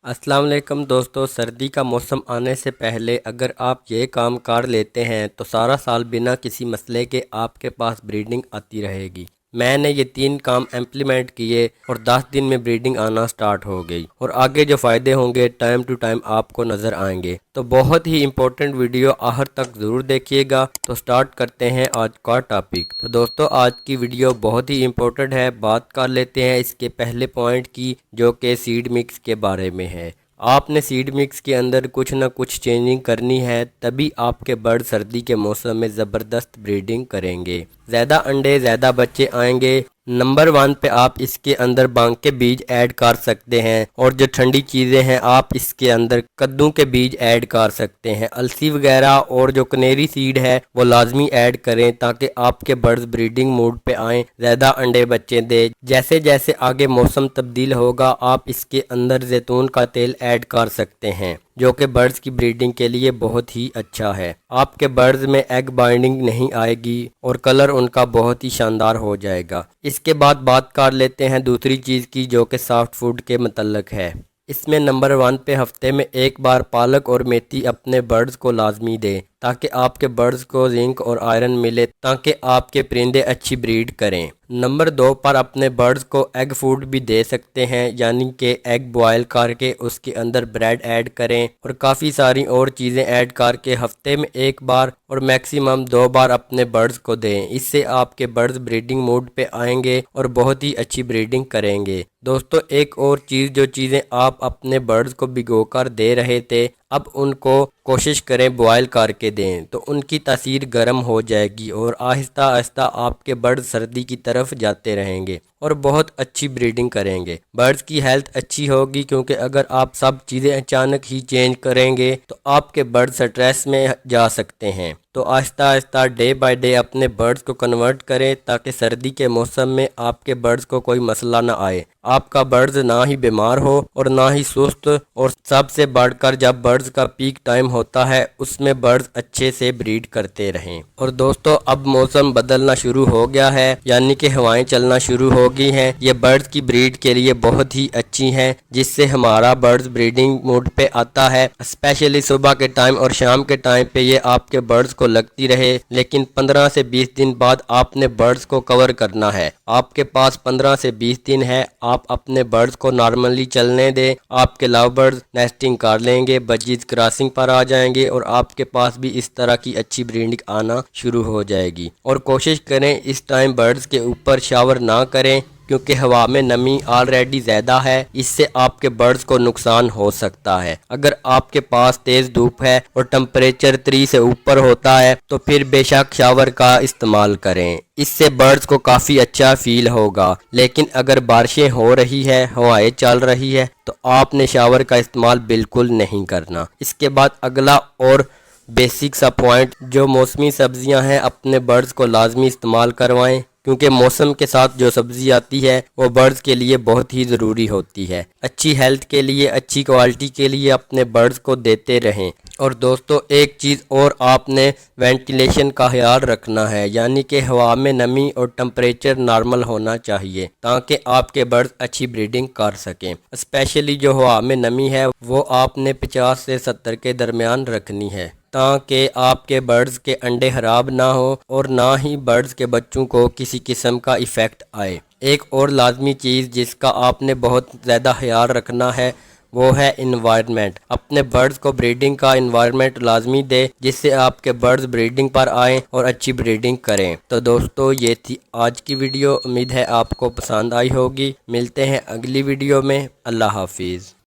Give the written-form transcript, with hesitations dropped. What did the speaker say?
السلام علیکم دوستو، سردی کا موسم آنے سے پہلے اگر آپ یہ کام کر لیتے ہیں تو سارا سال بنا کسی مسئلے کے آپ کے پاس بریڈنگ آتی رہے گی۔ میں نے یہ 3 کام امپلیمنٹ کیے اور 10 دن میں بریڈنگ آنا سٹارٹ ہو گئی، اور آگے جو فائدے ہوں گے ٹائم ٹو ٹائم آپ کو نظر آئیں گے۔ تو بہت ہی امپورٹنٹ ویڈیو آخر تک ضرور دیکھیے گا۔ تو سٹارٹ کرتے ہیں آج کا ٹاپک۔ تو دوستو، آج کی ویڈیو بہت ہی امپورٹنٹ ہے۔ بات کر لیتے ہیں اس کے پہلے پوائنٹ کی، جو کہ سیڈ مکس کے بارے میں ہے۔ آپ نے سیڈ مکس کے اندر کچھ نہ کچھ چینجنگ کرنی ہے، تبھی آپ کے برڈ سردی کے موسم میں زبردست بریڈنگ کریں گے، زیادہ انڈے زیادہ بچے آئیں گے۔ نمبر 1 پہ آپ اس کے اندر بانگ کے بیج ایڈ کر سکتے ہیں، اور جو ٹھنڈی چیزیں ہیں آپ اس کے اندر کدو کے بیج ایڈ کر سکتے ہیں۔ السی وغیرہ اور جو کنیری سیڈ ہے وہ لازمی ایڈ کریں، تاکہ آپ کے برڈز بریڈنگ موڈ پہ آئیں، زیادہ انڈے بچے دیں۔ جیسے جیسے آگے موسم تبدیل ہوگا آپ اس کے اندر زیتون کا تیل ایڈ کر سکتے ہیں، جو کہ برڈز کی بریڈنگ کے لیے بہت ہی اچھا ہے۔ آپ کے برڈز میں ایگ بائنڈنگ نہیں آئے گی اور کلر ان کا بہت ہی شاندار ہو جائے گا۔ اس کے بعد بات کر لیتے ہیں دوسری چیز کی، جو کہ سافٹ فوڈ کے متعلق ہے۔ اس میں نمبر 1 پہ ہفتے میں ایک بار پالک اور میتھی اپنے برڈز کو لازمی دیں، تاکہ آپ کے برڈز کو زنک اور آئرن ملے، تاکہ آپ کے پرندے اچھی بریڈ کریں۔ نمبر 2 پر اپنے برڈز کو ایگ فوڈ بھی دے سکتے ہیں، یعنی کہ ایگ بوائل کر کے اس کے اندر بریڈ ایڈ کریں، اور کافی ساری اور چیزیں ایڈ کر کے ہفتے میں ایک بار اور میکسیمم 2 بار اپنے برڈز کو دیں۔ اس سے آپ کے برڈز بریڈنگ موڈ پہ آئیں گے اور بہت ہی اچھی بریڈنگ کریں گے۔ دوستو، ایک اور چیز، جو چیزیں آپ اپنے برڈز کو بھگو کر دے رہے تھے، اب ان کو کوشش کریں بوائل کر کے دیں، تو ان کی تاثیر گرم ہو جائے گی اور آہستہ آہستہ آپ کے برڈ سردی کی طرف جاتے رہیں گے اور بہت اچھی بریڈنگ کریں گے۔ برڈز کی ہیلتھ اچھی ہوگی، کیونکہ اگر آپ سب چیزیں اچانک ہی چینج کریں گے تو آپ کے برڈ سٹریس میں جا سکتے ہیں۔ تو آہستہ آہستہ ڈے بائی ڈے اپنے برڈز کو کنورٹ کریں، تاکہ سردی کے موسم میں آپ کے برڈز کو کوئی مسئلہ نہ آئے، آپ کا برڈز نہ ہی بیمار ہو اور نہ ہی سست، اور سب سے بڑھ کر جب برڈز کا پیک ٹائم ہوتا ہے اس میں برڈز اچھے سے بریڈ کرتے رہیں۔ اور دوستو، اب موسم بدلنا شروع ہو گیا ہے، یعنی کہ ہوائیں چلنا شروع ہو گئی ہیں۔ یہ برڈز کی بریڈ کے لیے بہت ہی اچھی ہیں، جس سے ہمارا برڈز بریڈنگ موڈ پہ آتا ہے۔ اسپیشلی صبح کے ٹائم اور شام کے ٹائم پہ یہ آپ کے برڈز کو لگتی رہے، لیکن 15 سے 20 دن بعد آپ نے برڈز کو کور کرنا ہے۔ آپ کے پاس 15 سے 20 دن ہے، آپ اپنے برڈز کو نارملی چلنے دیں۔ آپ کے لو برڈز نیسٹنگ کر لیں گے، بچیز کراسنگ پر آ جائیں گے، اور آپ کے پاس بھی اس طرح کی اچھی بریڈنگ آنا شروع ہو جائے گی۔ اور کوشش کریں اس ٹائم برڈز کے اوپر شاور نہ کریں، کیونکہ ہوا میں نمی آلریڈی زیادہ ہے، اس سے آپ کے برڈز کو نقصان ہو سکتا ہے۔ اگر آپ کے پاس تیز دھوپ ہے اور ٹمپریچر 3 سے اوپر ہوتا ہے تو پھر بے شک شاور کا استعمال کریں، اس سے برڈز کو کافی اچھا فیل ہوگا۔ لیکن اگر بارشیں ہو رہی ہے، ہوائیں چل رہی ہے، تو آپ نے شاور کا استعمال بالکل نہیں کرنا۔ اس کے بعد اگلا اور بیسک سا پوائنٹ، جو موسمی سبزیاں ہیں اپنے برڈز کو لازمی استعمال کروائیں، کیونکہ موسم کے ساتھ جو سبزی آتی ہے وہ برڈز کے لیے بہت ہی ضروری ہوتی ہے۔ اچھی ہیلتھ کے لیے، اچھی کوالٹی کے لیے اپنے برڈز کو دیتے رہیں۔ اور دوستو، ایک چیز اور، آپ نے وینٹیلیشن کا خیال رکھنا ہے، یعنی کہ ہوا میں نمی اور ٹمپریچر نارمل ہونا چاہیے، تاکہ آپ کے برڈز اچھی بریڈنگ کر سکیں۔ اسپیشلی جو ہوا میں نمی ہے وہ آپ نے 50 سے 70 کے درمیان رکھنی ہے، تاکہ آپ کے برڈز کے انڈے خراب نہ ہوں اور نہ ہی برڈز کے بچوں کو کسی قسم کا ایفیکٹ آئے۔ ایک اور لازمی چیز جس کا آپ نے بہت زیادہ خیال رکھنا ہے، وہ ہے انوائرمنٹ۔ اپنے برڈز کو بریڈنگ کا انوائرمنٹ لازمی دے، جس سے آپ کے برڈز بریڈنگ پر آئیں اور اچھی بریڈنگ کریں۔ تو دوستو، یہ تھی آج کی ویڈیو، امید ہے آپ کو پسند آئی ہوگی۔ ملتے ہیں اگلی ویڈیو میں۔ اللہ حافظ۔